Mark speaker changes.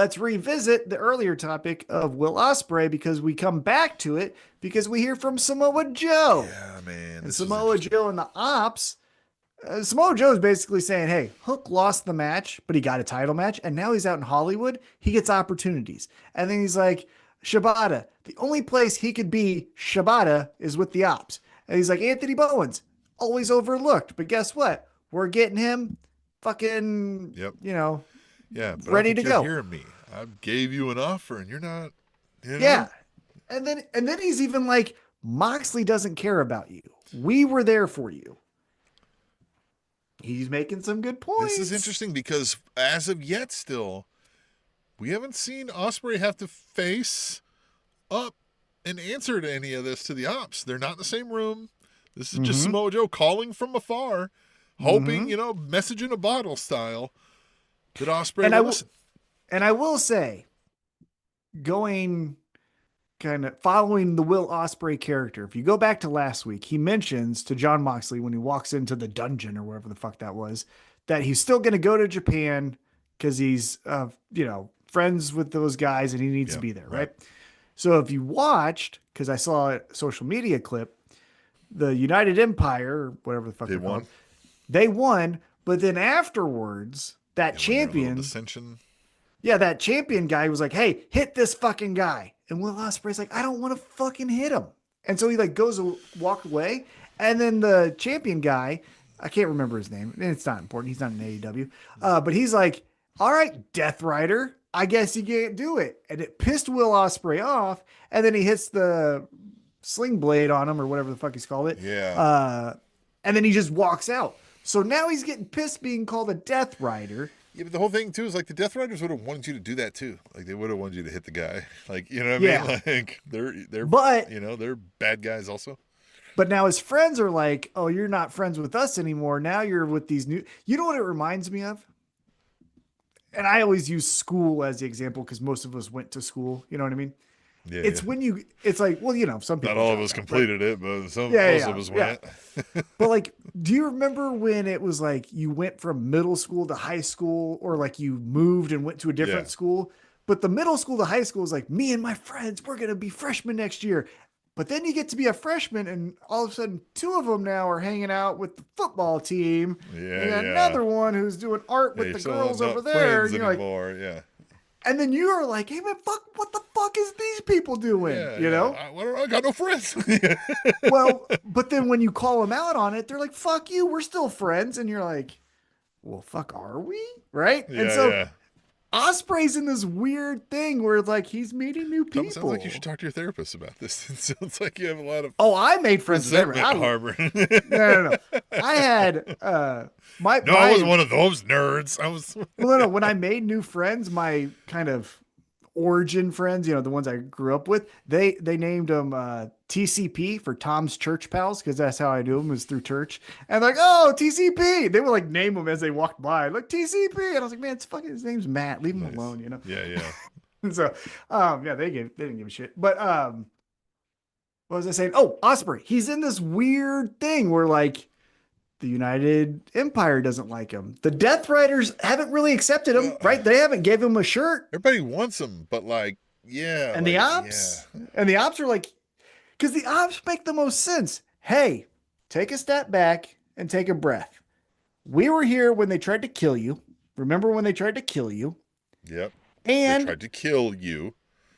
Speaker 1: let's revisit the earlier topic of Will Ospreay because we come back to it because we hear from Samoa Joe.
Speaker 2: Yeah, man,
Speaker 1: And
Speaker 2: this was
Speaker 1: Samoa
Speaker 2: interesting.
Speaker 1: Joe and the Ops, Samoa Joe is basically saying, hey, Hook lost the match, but he got a title match. And now he's out in Hollywood. He gets opportunities. And then he's like, Shibata, the only place he could be Shibata is with the Ops. And he's like, Anthony Bowens, always overlooked. But guess what? We're getting him fucking,
Speaker 2: Yep.
Speaker 1: you know,
Speaker 2: Yeah, but I don't
Speaker 1: ready to
Speaker 2: think you're
Speaker 1: go.
Speaker 2: hearing me. I gave you an offer, and you're not. You know.
Speaker 1: Yeah. And then he's even like, Moxley doesn't care about you. We were there for you. He's making some good points.
Speaker 2: This is interesting because as of yet, still, we haven't seen Ospreay have to face up and answer to any of this to the Ops. They're not in the same room. This is just Samoa Joe calling from afar, hoping, message in a bottle style that Ospreay will listen.
Speaker 1: And I will say, going kind of following the Will Ospreay character, if you go back to last week, he mentions to John Moxley when he walks into the dungeon or wherever the fuck that was, that he's still going to go to Japan because he's, friends with those guys and he needs to be there, right? So if you watched, because I saw a social media clip, the United Empire, or whatever the fuck
Speaker 2: They
Speaker 1: they're
Speaker 2: won.
Speaker 1: called, they won, but then afterwards, that champion,
Speaker 2: dissension.
Speaker 1: yeah, that champion guy was like, hey, hit this fucking guy. And Will Ospreay's like, I don't want to fucking hit him. And so he like goes to walk away. And then the champion guy, I can't remember his name. And it's not important. He's not an AEW. But he's like, all right, Death Rider, I guess you can't do it. And it pissed Will Ospreay off. And then he hits the sling blade on him or whatever the fuck he's called it.
Speaker 2: Yeah.
Speaker 1: And then he just walks out. So now he's getting pissed being called a Death Rider.
Speaker 2: Yeah, but the whole thing too is like the Death Riders would have wanted you to do that too. Like they would have wanted you to hit the guy. Like you know what I mean? Like they're
Speaker 1: but
Speaker 2: they're bad guys also.
Speaker 1: But now his friends are like, oh, you're not friends with us anymore. Now you're with these new. You know what it reminds me of? And I always use school as the example because most of us went to school. You know what I mean?
Speaker 2: Yeah.
Speaker 1: It's when you. It's like, well, some people.
Speaker 2: Not all of us completed it, but most of us went.
Speaker 1: But like, do you remember when it was like you went from middle school to high school, or like you moved and went to a different school? But the middle school to high school is like, me and my friends, we're gonna be freshmen next year. But then you get to be a freshman, and all of a sudden, two of them now are hanging out with the football team.
Speaker 2: Yeah,
Speaker 1: and another one who's doing art with the girls over there. And you're
Speaker 2: anymore.
Speaker 1: Like, and then you are like, hey man, fuck, what the fuck is these people doing? You know?
Speaker 2: I got no friends.
Speaker 1: Well, but then when you call them out on it, they're like, fuck you, we're still friends. And you're like, well, fuck, are we? Right? And so Ospreay's in this weird thing where like he's meeting new people.
Speaker 2: Sounds like you should talk to your therapist about this. It sounds like you have a lot of
Speaker 1: I made friends with everyone.
Speaker 2: Harbor.
Speaker 1: No. I had
Speaker 2: I was one of those nerds. I was
Speaker 1: no. When I made new friends, my kind of origin friends, the ones I grew up with, they named them TCP for Tom's Church Pals because that's how I knew them, was through church. And like, oh, TCP. They would like name them as they walked by, like TCP. And I was like, man, it's fucking, his name's Matt. Leave him alone,
Speaker 2: Yeah.
Speaker 1: And so, they didn't give a shit. But what was I saying? Oh, Ospreay. He's in this weird thing where like the United Empire doesn't like him. The Death Riders haven't really accepted him, right? They haven't gave him a shirt.
Speaker 2: Everybody wants him, but like, yeah.
Speaker 1: And the Ops, and the Ops are like, because the Ops make the most sense. Hey, take a step back and take a breath. We were here when they tried to kill you. Remember when they tried to kill you?
Speaker 2: Yep.
Speaker 1: And
Speaker 2: they tried to kill you.